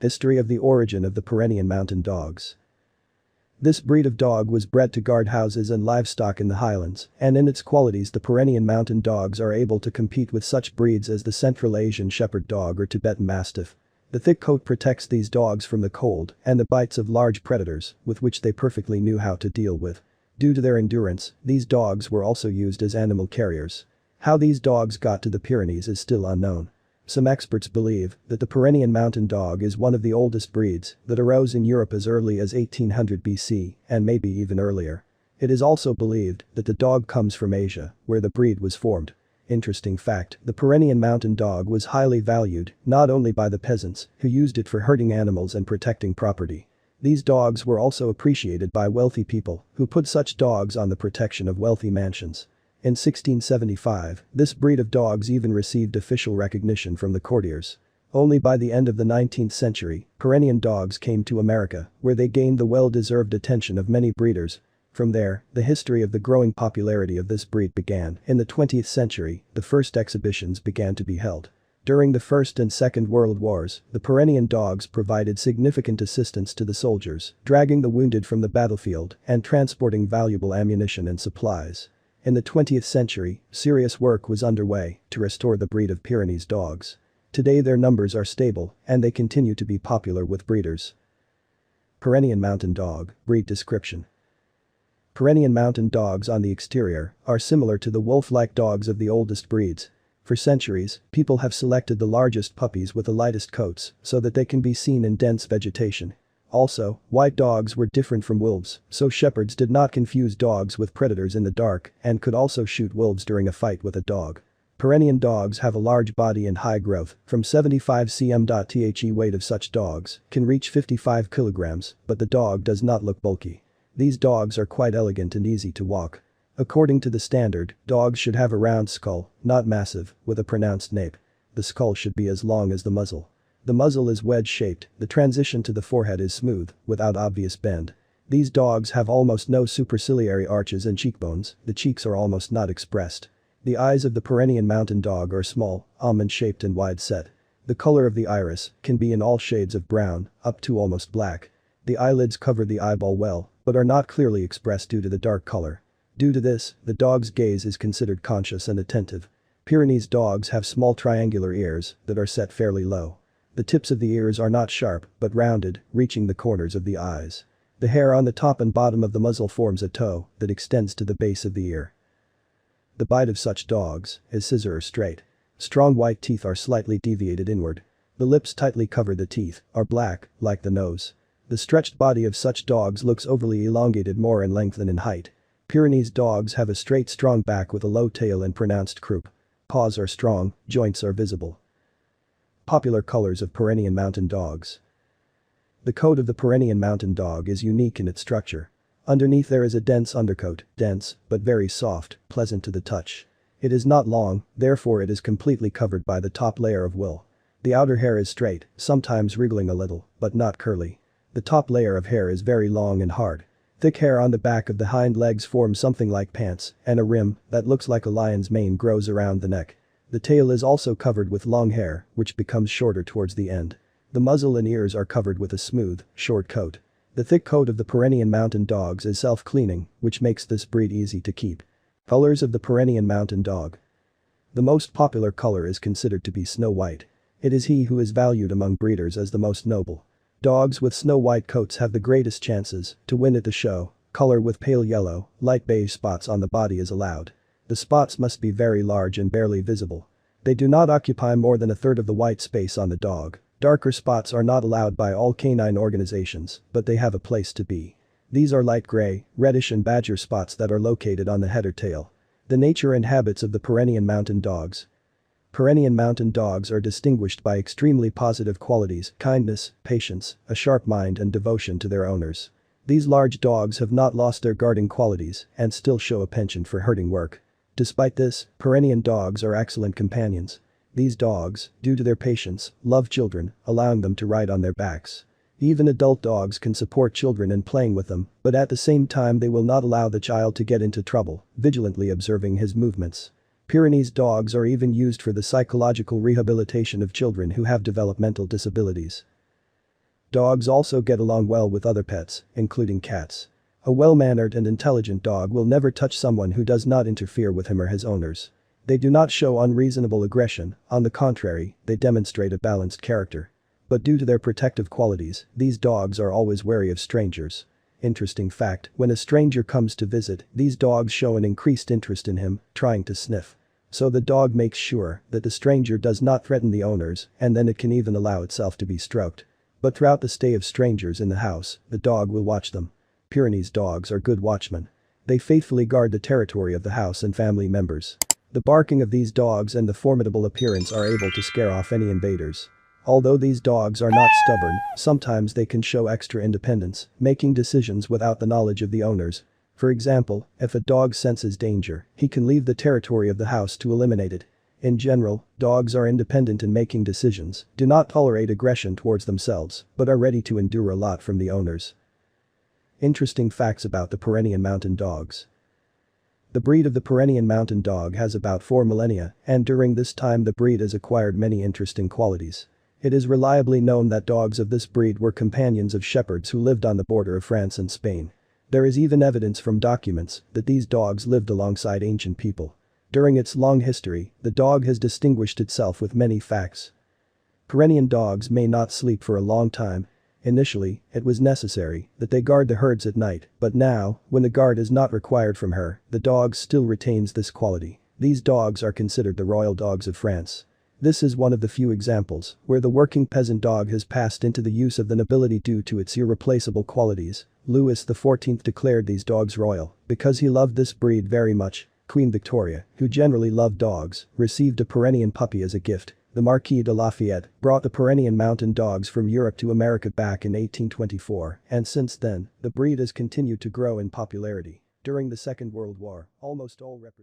History of the origin of the Pyrenean mountain dogs. This breed of dog was bred to guard houses and livestock in the highlands, and in its qualities the Pyrenean mountain dogs are able to compete with such breeds as the Central Asian Shepherd dog or Tibetan Mastiff. The thick coat protects these dogs from the cold and the bites of large predators, with which they perfectly knew how to deal with. Due to their endurance, these dogs were also used as animal carriers. How these dogs got to the Pyrenees is still unknown. Some experts believe that the Pyrenean mountain dog is one of the oldest breeds that arose in Europe as early as 1800 BC and maybe even earlier. It is also believed that the dog comes from Asia, where the breed was formed. Interesting fact, the Pyrenean mountain dog was highly valued not only by the peasants who used it for herding animals and protecting property. These dogs were also appreciated by wealthy people who put such dogs on the protection of wealthy mansions. In 1675, this breed of dogs even received official recognition from the courtiers. Only by the end of the 19th century, Pyrenean dogs came to America, where they gained the well-deserved attention of many breeders. From there, the history of the growing popularity of this breed began. In the 20th century, the first exhibitions began to be held. During the First and Second World Wars, the Pyrenean dogs provided significant assistance to the soldiers, dragging the wounded from the battlefield and transporting valuable ammunition and supplies. In the 20th century, serious work was underway to restore the breed of Pyrenees dogs. Today their numbers are stable and they continue to be popular with breeders. Pyrenean mountain dog, breed description. Pyrenean mountain dogs on the exterior are similar to the wolf-like dogs of the oldest breeds. For centuries, people have selected the largest puppies with the lightest coats so that they can be seen in dense vegetation. Also, white dogs were different from wolves, so shepherds did not confuse dogs with predators in the dark and could also shoot wolves during a fight with a dog. Pyrenean dogs have a large body and high growth, from 75 cm.The weight of such dogs can reach 55 kilograms, but the dog does not look bulky. These dogs are quite elegant and easy to walk. According to the standard, dogs should have a round skull, not massive, with a pronounced nape. The skull should be as long as the muzzle. The muzzle is wedge-shaped, the transition to the forehead is smooth, without obvious bend. These dogs have almost no superciliary arches and cheekbones, the cheeks are almost not expressed. The eyes of the Pyrenean mountain dog are small, almond-shaped and wide-set. The color of the iris can be in all shades of brown, up to almost black. The eyelids cover the eyeball well, but are not clearly expressed due to the dark color. Due to this, the dog's gaze is considered conscious and attentive. Pyrenees dogs have small triangular ears that are set fairly low. The tips of the ears are not sharp, but rounded, reaching the corners of the eyes. The hair on the top and bottom of the muzzle forms a toe that extends to the base of the ear. The bite of such dogs is scissor or straight. Strong white teeth are slightly deviated inward. The lips tightly cover the teeth, are black, like the nose. The stretched body of such dogs looks overly elongated more in length than in height. Pyrenees dogs have a straight strong back with a low tail and pronounced croup. Paws are strong, joints are visible. Popular colors of Pyrenean mountain dogs. The coat of the Pyrenean mountain dog is unique in its structure. Underneath there is a dense undercoat, dense, but very soft, pleasant to the touch. It is not long, therefore it is completely covered by the top layer of wool. The outer hair is straight, sometimes wriggling a little, but not curly. The top layer of hair is very long and hard. Thick hair on the back of the hind legs forms something like pants, and a rim that looks like a lion's mane grows around the neck. The tail is also covered with long hair, which becomes shorter towards the end. The muzzle and ears are covered with a smooth, short coat. The thick coat of the Pyrenean mountain dogs is self-cleaning, which makes this breed easy to keep. Colors of the Pyrenean mountain dog. The most popular color is considered to be snow white. It is he who is valued among breeders as the most noble. Dogs with snow-white coats have the greatest chances to win at the show. Color with pale yellow, light beige spots on the body is allowed. The spots must be very large and barely visible. They do not occupy more than a third of the white space on the dog. Darker spots are not allowed by all canine organizations, but they have a place to be. These are light gray, reddish and badger spots that are located on the head or tail. The nature and habits of the Pyrenean mountain dogs. Pyrenean mountain dogs are distinguished by extremely positive qualities, kindness, patience, a sharp mind and devotion to their owners. These large dogs have not lost their guarding qualities and still show a penchant for herding work. Despite this, Pyrenean dogs are excellent companions. These dogs, due to their patience, love children, allowing them to ride on their backs. Even adult dogs can support children in playing with them, but at the same time they will not allow the child to get into trouble, vigilantly observing his movements. Pyrenees dogs are even used for the psychological rehabilitation of children who have developmental disabilities. Dogs also get along well with other pets, including cats. A well-mannered and intelligent dog will never touch someone who does not interfere with him or his owners. They do not show unreasonable aggression, on the contrary, they demonstrate a balanced character. But due to their protective qualities, these dogs are always wary of strangers. Interesting fact, when a stranger comes to visit, these dogs show an increased interest in him, trying to sniff. So the dog makes sure that the stranger does not threaten the owners, and then it can even allow itself to be stroked. But throughout the stay of strangers in the house, the dog will watch them. Pyrenees dogs are good watchmen. They faithfully guard the territory of the house and family members. The barking of these dogs and the formidable appearance are able to scare off any invaders. Although these dogs are not stubborn, sometimes they can show extra independence, making decisions without the knowledge of the owners. For example, if a dog senses danger, he can leave the territory of the house to eliminate it. In general, dogs are independent in making decisions, do not tolerate aggression towards themselves, but are ready to endure a lot from the owners. Interesting facts about the Pyrenean mountain dogs. The breed of the Pyrenean mountain dog has about 4 millennia, and during this time the breed has acquired many interesting qualities. It is reliably known that dogs of this breed were companions of shepherds who lived on the border of France and Spain. There is even evidence from documents that these dogs lived alongside ancient people. During its long history, the dog has distinguished itself with many facts. Pyrenean dogs may not sleep for a long time. Initially, it was necessary that they guard the herds at night, but now, when the guard is not required from her, the dog still retains this quality. These dogs are considered the royal dogs of France. This is one of the few examples where the working peasant dog has passed into the use of the nobility due to its irreplaceable qualities. Louis XIV declared these dogs royal because he loved this breed very much. Queen Victoria, who generally loved dogs, received a Pyrenean puppy as a gift. The Marquis de Lafayette brought the Pyrenean mountain dogs from Europe to America back in 1824, and since then, the breed has continued to grow in popularity. During the Second World War, almost all representatives